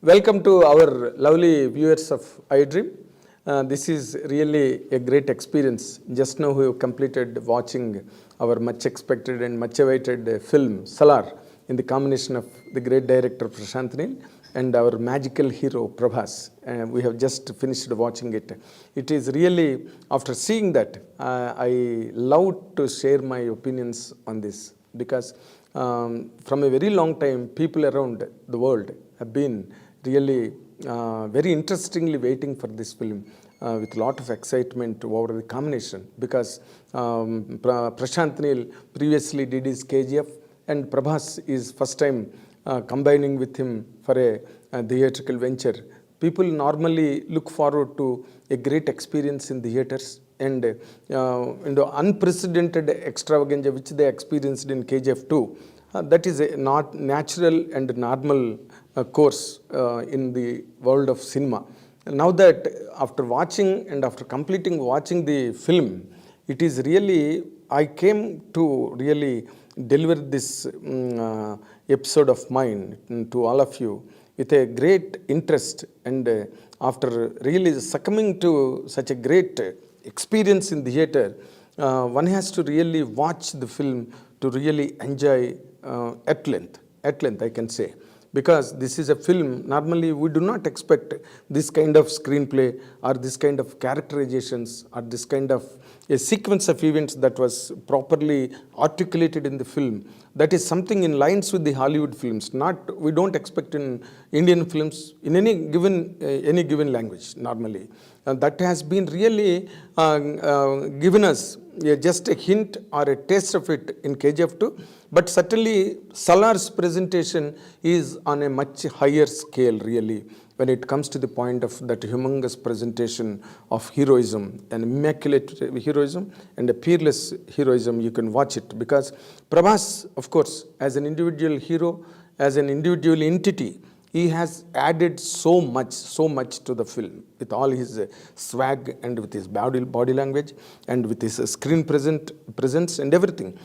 Welcome to our lovely viewers of iDream. This is really a great experience. Just now we have completed watching our much expected and much awaited film Salaar in the combination of the great director Prashant Neel and our magical hero Prabhas. We have just finished watching it. It is really, after seeing that, I love to share my opinions on this because from a very long time, people around the world have been really very interestingly waiting for this film with a lot of excitement over the combination because Prashant Neel previously did his KGF and Prabhas is first time combining with him for a theatrical venture. People normally look forward to a great experience in theaters and the unprecedented extravaganza which they experienced in KGF 2. That is a not natural and normal course in the world of cinema. Now that after watching and after completing watching the film, it is really, I came to really deliver this episode of mine to all of you with a great interest and after really succumbing to such a great experience in theater, one has to really watch the film to really enjoy at length I can say. Because this is a film, normally we do not expect this kind of screenplay or this kind of characterizations or this kind of a sequence of events that was properly articulated in the film. That is something in lines with the Hollywood films. We don't expect in Indian films in any given language normally. That has been really given us just a hint or a taste of it in KGF 2. But certainly Salaar's presentation is on a much higher scale really when it comes to the point of that humongous presentation of heroism, an immaculate heroism and a peerless heroism. You can watch it because Prabhas, of course, as an individual hero, as an individual entity, he has added so much to the film with all his swag and with his body language and with his screen presence and everything.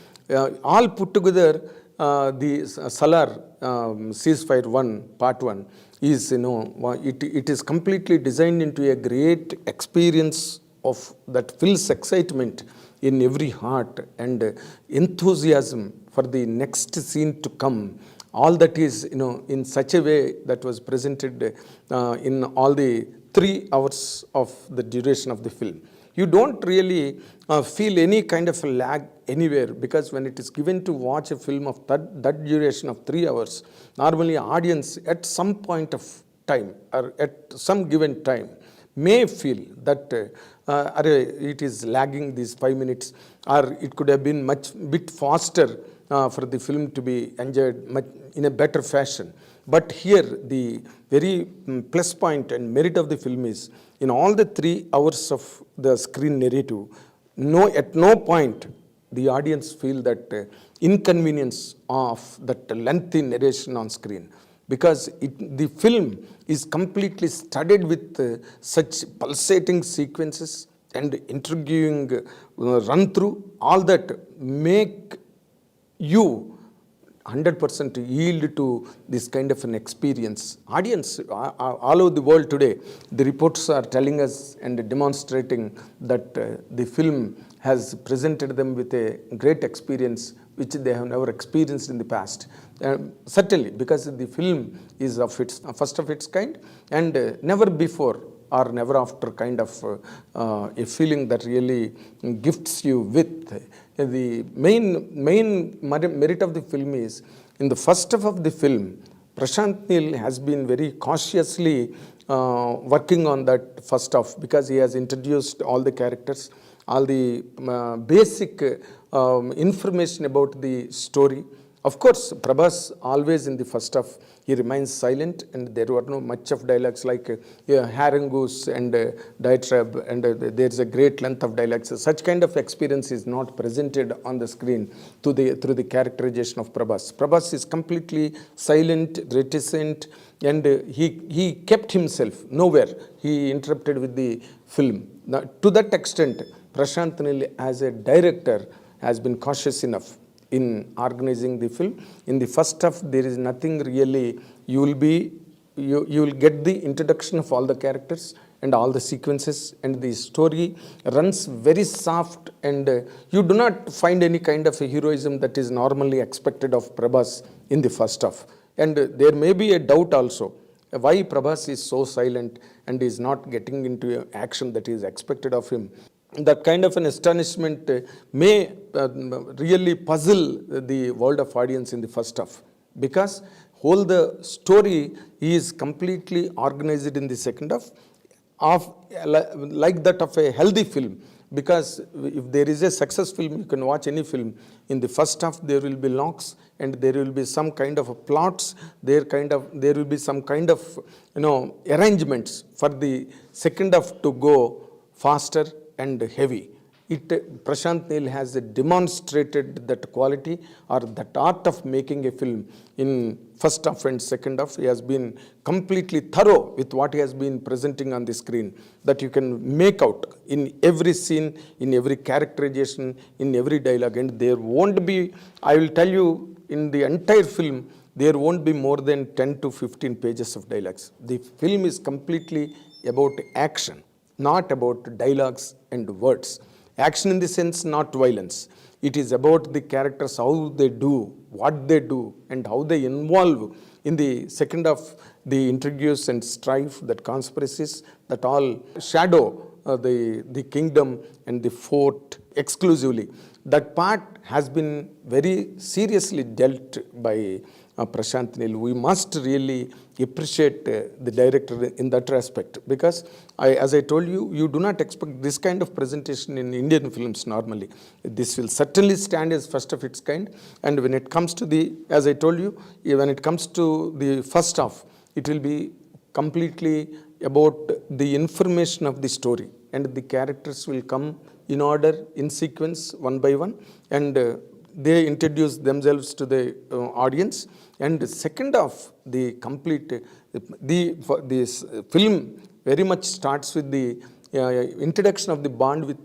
All put together, the Salaar Ceasefire 1, Part 1, is, it is completely designed into a great experience of that fills excitement in every heart and enthusiasm for the next scene to come. All that is, in such a way that was presented in all the 3 hours of the duration of the film. You don't really feel any kind of a lag anywhere because when it is given to watch a film of that duration of 3 hours, normally audience at some point of time or at some given time may feel that it is lagging these 5 minutes or it could have been bit faster for the film to be enjoyed much in a better fashion. But here the very plus point and merit of the film is in all the 3 hours of the screen narrative, at no point the audience feel that inconvenience of that lengthy narration on screen. Because the film is completely studded with such pulsating sequences and intriguing run through, all that make you 100% yield to this kind of an experience. Audience all over the world today, the reports are telling us and demonstrating that the film has presented them with a great experience which they have never experienced in the past. Certainly, because the film is of its first of its kind and never before or never after kind of a feeling that really gifts you with. The main merit of the film is, in the first half of the film, Prashant Neel has been very cautiously working on that first half because he has introduced all the characters, all the basic information about the story. Of course, Prabhas always in the first half, he remains silent and there were no much of dialogues like harangues and diatribe and there is a great length of dialogues. Such kind of experience is not presented on the screen through the characterization of Prabhas. Prabhas is completely silent, reticent and he kept himself nowhere. He interrupted with the film. Now, to that extent, Prashant Neel as a director has been cautious enough in organizing the film. In the first half, there is nothing really you will be you will get the introduction of all the characters and all the sequences, and the story runs very soft, and you do not find any kind of a heroism that is normally expected of Prabhas in the first half. And there may be a doubt also why Prabhas is so silent and is not getting into action that is expected of him. That kind of an astonishment may really puzzle the world of audience in the first half, because whole the story is completely organized in the second half, of like that of a healthy film. Because if there is a success film, you can watch any film. In the first half, there will be locks, and there will be some kind of plots. There will be some kind of arrangements for the second half to go faster and heavy. Prashant Neel has demonstrated that quality or that art of making a film in first half and second half. He has been completely thorough with what he has been presenting on the screen, that you can make out in every scene, in every characterization, in every dialogue. And there won't be, I will tell you, in the entire film, there won't be more than 10 to 15 pages of dialogues. The film is completely about action, not about dialogues and words. Action in the sense, not violence. It is about the characters, how they do, what they do, and how they involve in the second half, the intrigues and strife, that conspiracies, that all shadow the kingdom and the fort exclusively. That part has been very seriously dealt by Prashant Neel. We must really appreciate the director in that respect, because as I told you, you do not expect this kind of presentation in Indian films normally. This will certainly stand as first of its kind. And when it comes to the, as I told you, when it comes to the first half, it will be completely about the information of the story, and the characters will come in order, in sequence, one by one, and they introduce themselves to the audience. And the second half, the complete, this film very much starts with the introduction of the bond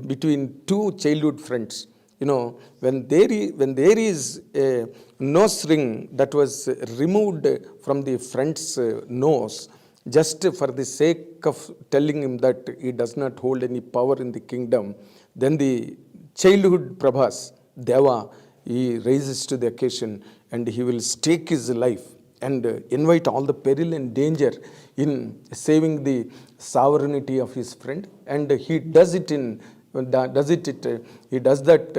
between two childhood friends. When there is a nose ring that was removed from the friend's nose, just for the sake of telling him that he does not hold any power in the kingdom, then the childhood Prabhas, Deva, he rises to the occasion, and he will stake his life and invite all the peril and danger in saving the sovereignty of his friend. And he does it he does that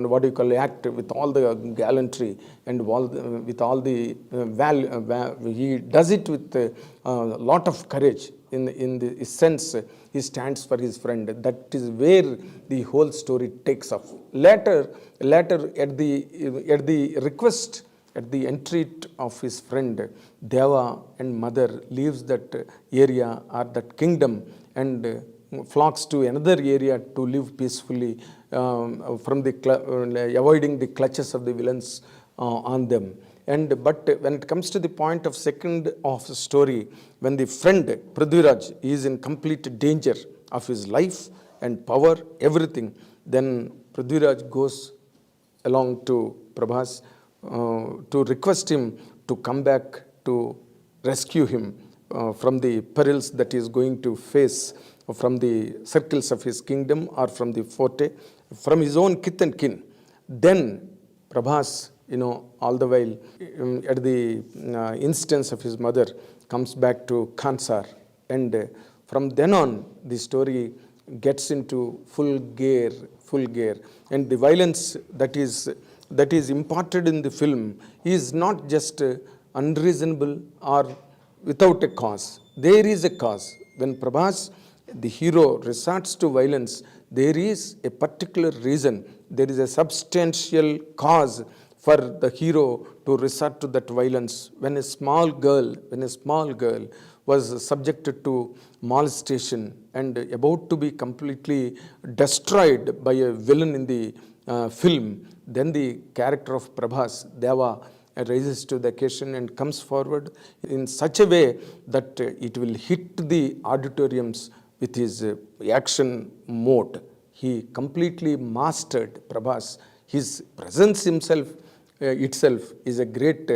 what do you call act with all the gallantry and with all the he does it with a lot of courage. In the sense, he stands for his friend. That is where the whole story takes off. Later at the request, at the entreat of his friend, Deva and mother leaves that area or that kingdom and flocks to another area to live peacefully, from avoiding the clutches of the villains on them. But when it comes to the point of second of the story, when the friend Prithviraj is in complete danger of his life and power, everything, then Prithviraj goes along to Prabhas to request him to come back to rescue him from the perils that he is going to face from the circles of his kingdom or from the forte, from his own kith and kin. Then Prabhas, all the while, at the instance of his mother, comes back to Kansar. And from then on, the story gets into full gear. And the violence that is imparted in the film is not just unreasonable or without a cause. There is a cause. When Prabhas, the hero, resorts to violence, there is a particular reason. There is a substantial cause for the hero to resort to that violence. When a small girl was subjected to molestation and about to be completely destroyed by a villain in the film, then the character of Prabhas, Deva, rises to the occasion and comes forward in such a way that it will hit the auditoriums with his action mode. He completely mastered Prabhas. His presence itself is a great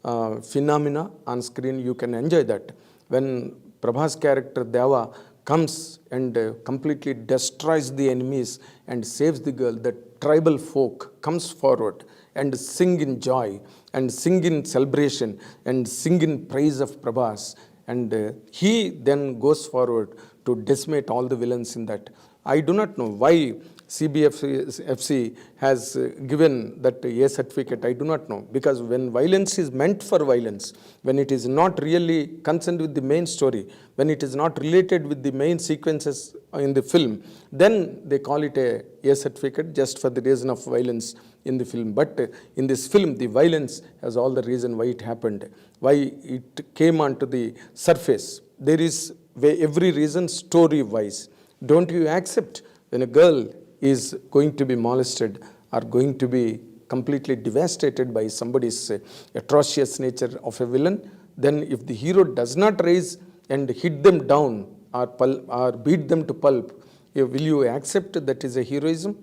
phenomena on screen, you can enjoy that. When Prabhas character Deva comes and completely destroys the enemies and saves the girl, the tribal folk comes forward and sing in joy and sing in celebration and sing in praise of Prabhas. And he then goes forward to decimate all the villains in that. I do not know why CBFC has given that A certificate. I do not know, because when violence is meant for violence, when it is not really concerned with the main story, when it is not related with the main sequences in the film, then they call it a certificate just for the reason of violence in the film. But in this film, the violence has all the reason why it happened, why it came onto the surface. There is every reason story-wise. Don't you accept when a girl is going to be molested or going to be completely devastated by somebody's atrocious nature of a villain, then if the hero does not rise and hit them down or beat them to pulp, will you accept that is a heroism?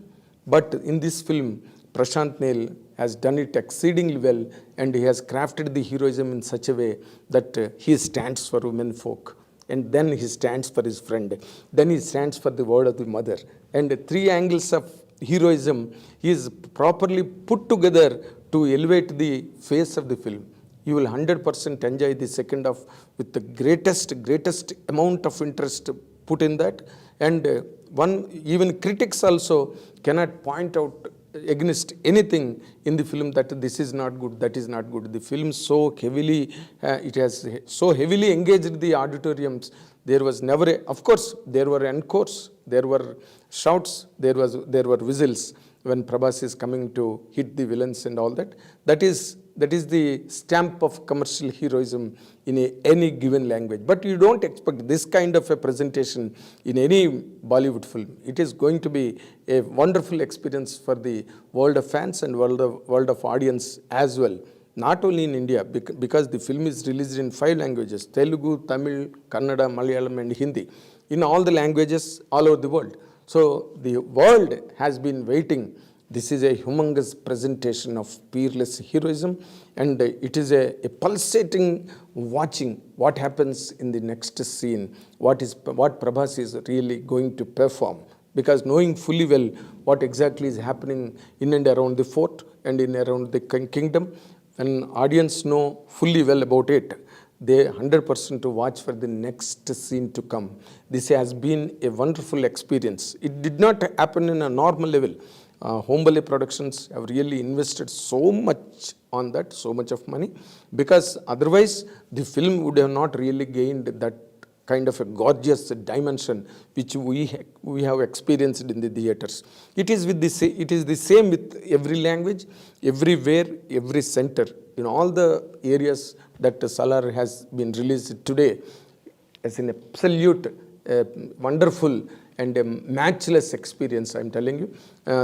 But in this film, Prashant Neel has done it exceedingly well, and he has crafted the heroism in such a way that he stands for women folk. And then he stands for his friend. Then he stands for the word of the mother. And three angles of heroism is properly put together to elevate the face of the film. You will 100% enjoy the second half with the greatest amount of interest put in that. And even critics also cannot point out against anything in the film that this is not good, that is not good. The film so heavily, it has so heavily engaged the auditoriums. There was never of course, there were encores, there were shouts, there were whistles when Prabhas is coming to hit the villains and all that. That is the stamp of commercial heroism in any given language. But you don't expect this kind of a presentation in any Bollywood film. It is going to be a wonderful experience for the world of fans and world of audience as well. Not only in India, because the film is released in 5 languages: Telugu, Tamil, Kannada, Malayalam and Hindi. In all the languages all over the world. So the world has been waiting. This is a humongous presentation of peerless heroism, and it is a pulsating watching what happens in the next scene, what Prabhas is really going to perform. Because knowing fully well what exactly is happening in and around the fort and in around the kingdom, when audience know fully well about it, they 100% to watch for the next scene to come. This has been a wonderful experience. It did not happen in a normal level. Hombale Productions have really invested so much on that, so much of money, because otherwise the film would have not really gained that kind of a gorgeous dimension which we have experienced in the theaters. It is the same with every language, everywhere, every center, in all the areas that Salaar has been released today, as an absolute wonderful and a matchless experience, I'm telling you.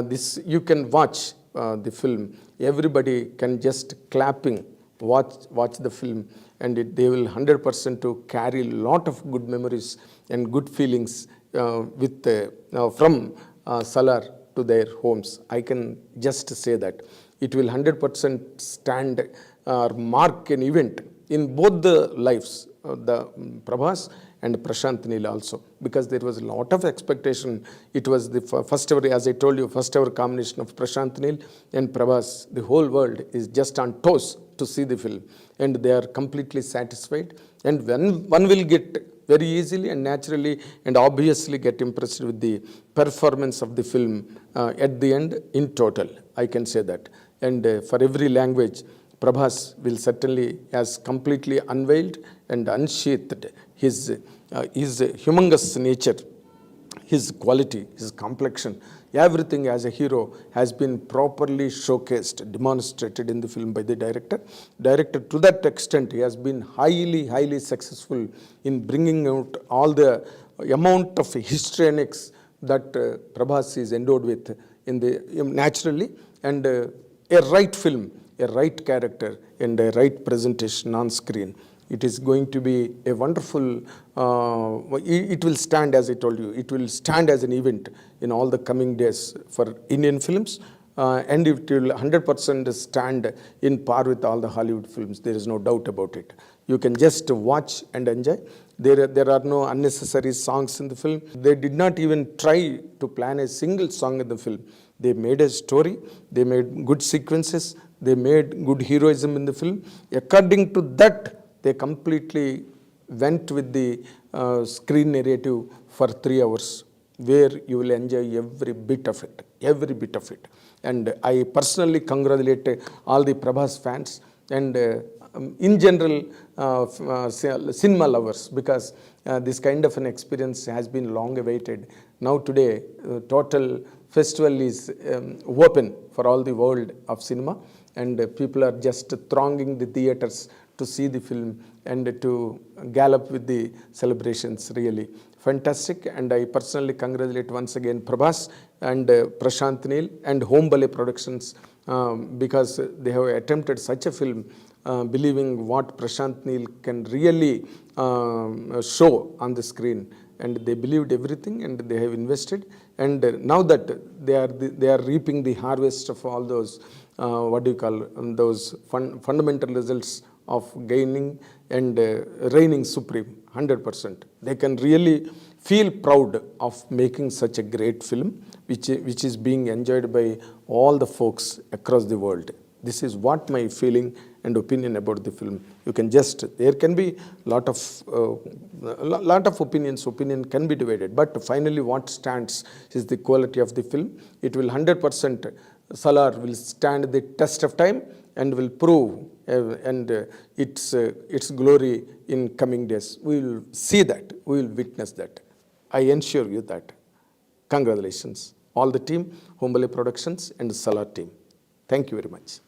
This you can watch the film. Everybody can just clapping watch the film, and they will 100% to carry a lot of good memories and good feelings from Salaar to their homes. I can just say that it will 100% stand or mark an event in both the lives, the Prabhas and Prashant Neel also, because there was a lot of expectation. It was the first ever, as I told you, first ever combination of Prashant Neel and Prabhas. The whole world is just on toes to see the film, and they are completely satisfied. And when one will get very easily and naturally and obviously get impressed with the performance of the film at the end in total, I can say that. And for every language, Prabhas will certainly has completely unveiled and unsheathed his humongous nature, his quality, his complexion, everything as a hero has been properly showcased, demonstrated in the film by the director. Director, to that extent, he has been highly successful in bringing out all the amount of histrionics that Prabhas is endowed with naturally, and a right film, a right character, and a right presentation on screen. It is going to be a wonderful, it will stand, as I told you, it will stand as an event in all the coming days for Indian films, and it will 100% stand in par with all the Hollywood films. There is no doubt about it. You can just watch and enjoy. There are no unnecessary songs in the film. They did not even try to plan a single song in the film. They made a story, they made good sequences, they made good heroism in the film. According to that, they completely went with the screen narrative for 3 hours, where you will enjoy every bit of it. And I personally congratulate all the Prabhas fans and in general cinema lovers, because this kind of an experience has been long awaited. Now today, total festival is open for all the world of cinema, and people are just thronging the theaters to see the film and to gallop with the celebrations. Really fantastic, and I personally congratulate once again Prabhas and Prashant, Neel and Home Ballet Productions, because they have attempted such a film, believing what Prashant, Neel can really show on the screen, and they believed everything and they have invested, and now that they are reaping the harvest of all those those fundamental results of gaining and reigning supreme 100%. They can really feel proud of making such a great film, which is being enjoyed by all the folks across the world. This is what my feeling and opinion about the film. You can there can be lot of opinions. Opinion can be divided, but finally what stands is the quality of the film. It will 100%, Salaar will stand the test of time and will prove its glory in coming days. We will see that. We will witness that. I ensure you that. Congratulations, all the team, Home Ballet Productions and Salaar team. Thank you very much.